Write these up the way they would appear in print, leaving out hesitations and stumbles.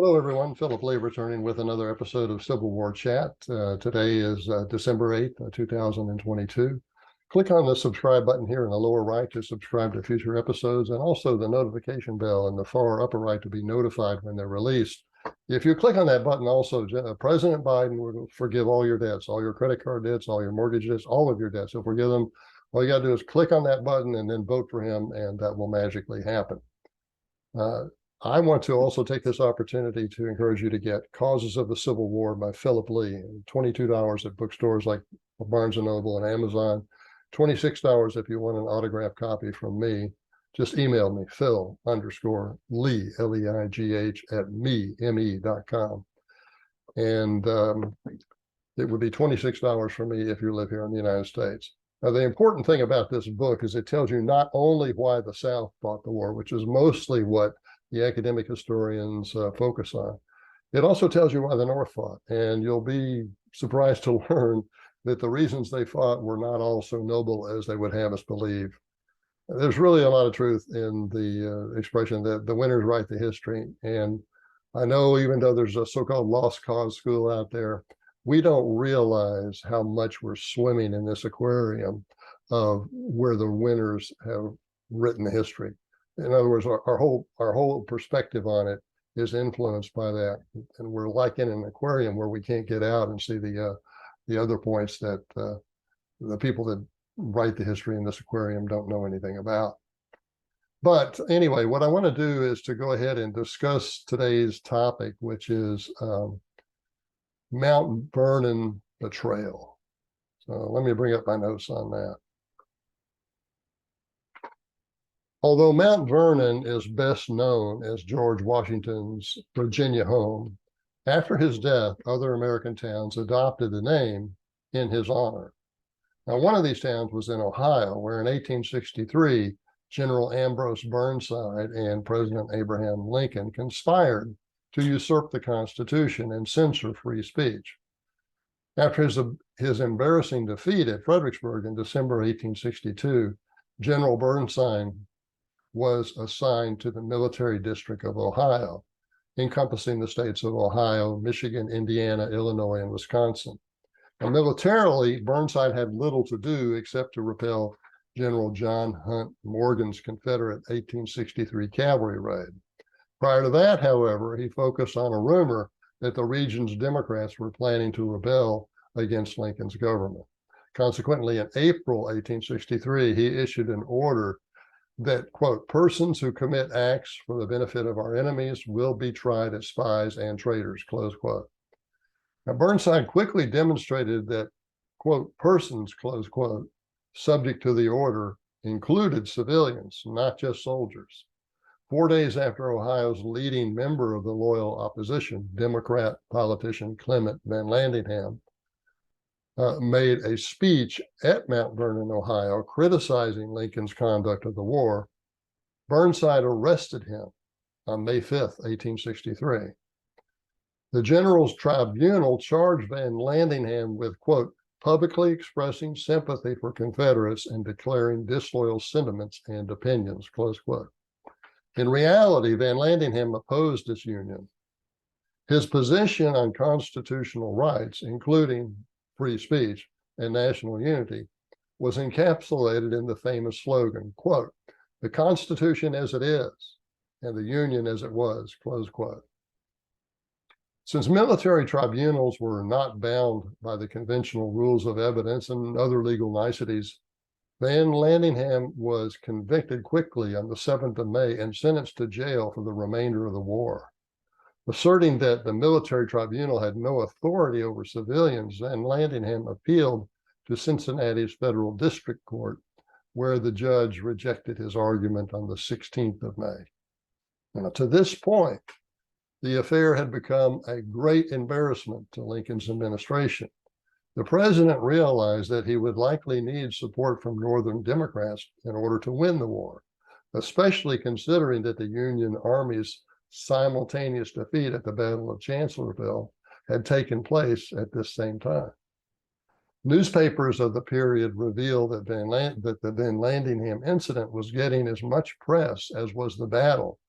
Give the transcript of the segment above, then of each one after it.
Hello, everyone. Philip Lee returning with another episode of Civil War Chat. Today is December 8th, 2022. Click on the subscribe button here in the lower right to subscribe to future episodes, and also the notification bell in the far upper right to be notified when they're released. If you click on that button also, President Biden will forgive all your debts, all your credit card debts, all your mortgage debts, all of your debts. He'll forgive them. All you got to do is click on that button and then vote for him, and that will magically happen. I want to also take this opportunity to encourage you to get Causes of the Civil War by Philip Lee, $22 at bookstores like Barnes & Noble and Amazon, $26 if you want an autographed copy from me. Just email me, Phil_Lee, L-E-I-G-H, at me.com. And it would be $26 for me if you live here in the United States. Now, the important thing about this book is it tells you not only why the South fought the war, which is mostly what the academic historians focus on. It also tells you why the North fought, and you'll be surprised to learn that the reasons they fought were not all so noble as they would have us believe. There's really a lot of truth in the expression that the winners write the history, and I know even though there's a so-called lost cause school out there, we don't realize how much we're swimming in this aquarium of where the winners have written the history. In other words, our whole perspective on it is influenced by that, and we're like in an aquarium where we can't get out and see the other points that the people that write the history in this aquarium don't know anything about. But anyway, what I want to do is to go ahead and discuss today's topic, which is Mount Vernon betrayal. So let me bring up my notes on that. Although Mount Vernon is best known as George Washington's Virginia home, after his death, other American towns adopted the name in his honor. Now, one of these towns was in Ohio, where in 1863, General Ambrose Burnside and President Abraham Lincoln conspired to usurp the Constitution and censor free speech. After his embarrassing defeat at Fredericksburg in December 1862, General Burnside was assigned to the military district of Ohio, encompassing the states of Ohio, Michigan, Indiana, Illinois, and Wisconsin. Now, militarily, Burnside had little to do except to repel General John Hunt Morgan's Confederate 1863 cavalry raid. Prior to that, however, he focused on a rumor that the region's Democrats were planning to rebel against Lincoln's government. Consequently, in April 1863, he issued an order that, quote, persons who commit acts for the benefit of our enemies will be tried as spies and traitors, close quote. Now, Burnside quickly demonstrated that, quote, persons, close quote, subject to the order included civilians, not just soldiers. 4 days after Ohio's leading member of the loyal opposition, Democrat politician Clement Van Landingham, made a speech at Mount Vernon, Ohio, criticizing Lincoln's conduct of the war, Burnside arrested him on May 5th, 1863. The general's tribunal charged Van Landingham with, quote, publicly expressing sympathy for Confederates and declaring disloyal sentiments and opinions, close quote. In reality, Van Landingham opposed disunion. His position on constitutional rights, including free speech and national unity, was encapsulated in the famous slogan, quote, the Constitution as it is and the Union as it was, close quote. Since military tribunals were not bound by the conventional rules of evidence and other legal niceties, Van Landingham was convicted quickly on the 7th of May and sentenced to jail for the remainder of the war. Asserting that the military tribunal had no authority over civilians, Van Landingham appealed to Cincinnati's federal district court, where the judge rejected his argument on the 16th of May. Now, to this point, the affair had become a great embarrassment to Lincoln's administration. The president realized that he would likely need support from Northern Democrats in order to win the war, especially considering that the Union Army's simultaneous defeat at the Battle of Chancellorsville had taken place at this same time. Newspapers of the period revealed that the Van Landingham incident was getting as much press as was the battle,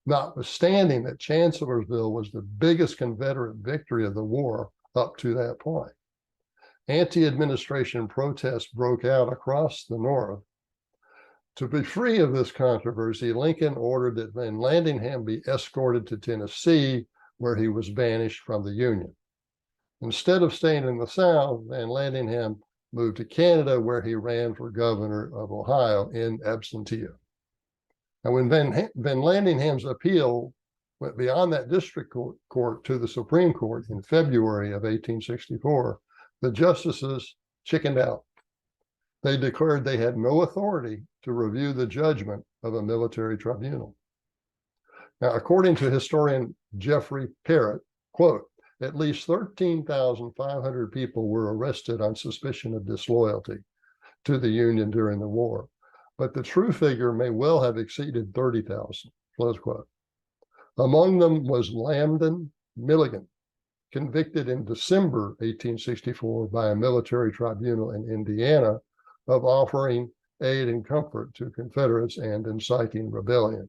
notwithstanding that Chancellorsville was the biggest Confederate victory of the war up to that point. Anti-administration protests broke out across the North. To be free of this controversy, Lincoln ordered that Van Landingham be escorted to Tennessee, where he was banished from the Union. Instead of staying in the South, Van Landingham moved to Canada, where he ran for governor of Ohio in absentia. Now, when Van Landingham's appeal went beyond that district court to the Supreme Court in February of 1864, the justices chickened out. They declared they had no authority to review the judgment of a military tribunal. Now, according to historian Jeffrey Parrott, quote, at least 13,500 people were arrested on suspicion of disloyalty to the Union during the war, but the true figure may well have exceeded 30,000, close quote. Among them was Lambden Milligan, convicted in December 1864 by a military tribunal in Indiana of offering aid and comfort to Confederates and inciting rebellion.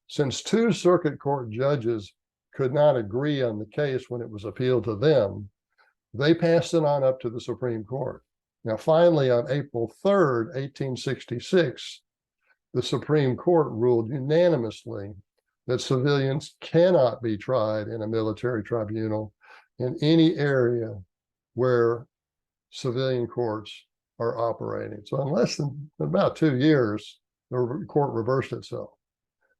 Since two circuit court judges could not agree on the case when it was appealed to them, they passed it on up to the Supreme Court. Now, finally, on April 3rd, 1866, the Supreme Court ruled unanimously that civilians cannot be tried in a military tribunal in any area where civilian courts are operating. So in less than about 2 years, the court reversed itself.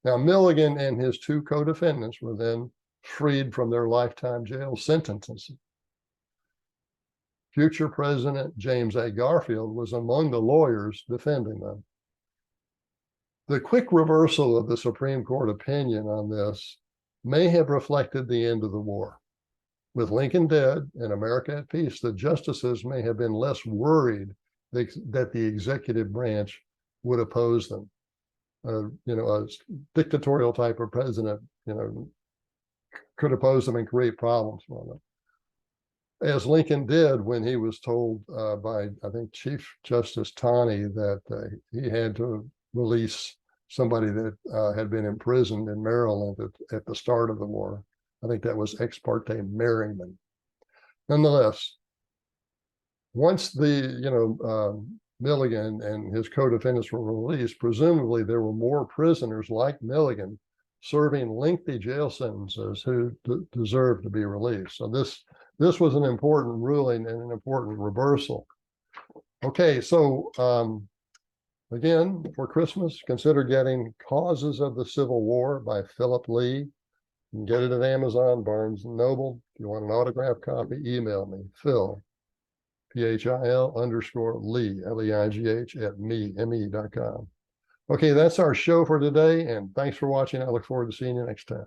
Now, Milligan and his two co-defendants were then freed from their lifetime jail sentences. Future President James A. Garfield was among the lawyers defending them. The quick reversal of the Supreme Court opinion on this may have reflected the end of the war. With Lincoln dead and America at peace, the justices may have been less worried that the executive branch would oppose them. A dictatorial type of president, could oppose them and create problems for them. As Lincoln did when he was told by, I think, Chief Justice Taney that he had to release somebody that had been imprisoned in Maryland at the start of the war. I think that was Ex-Parte Merriman. Nonetheless, once Milligan and his co-defendants were released, presumably there were more prisoners like Milligan serving lengthy jail sentences who deserved to be released. So this was an important ruling and an important reversal. Okay, so again, for Christmas, consider getting Causes of the Civil War by Philip Lee. You can get it at Amazon, Barnes & Noble. If you want an autographed copy, email me, Phil, PHIL_Lee, LEIGH at me.com. Okay, that's our show for today, and thanks for watching. I look forward to seeing you next time.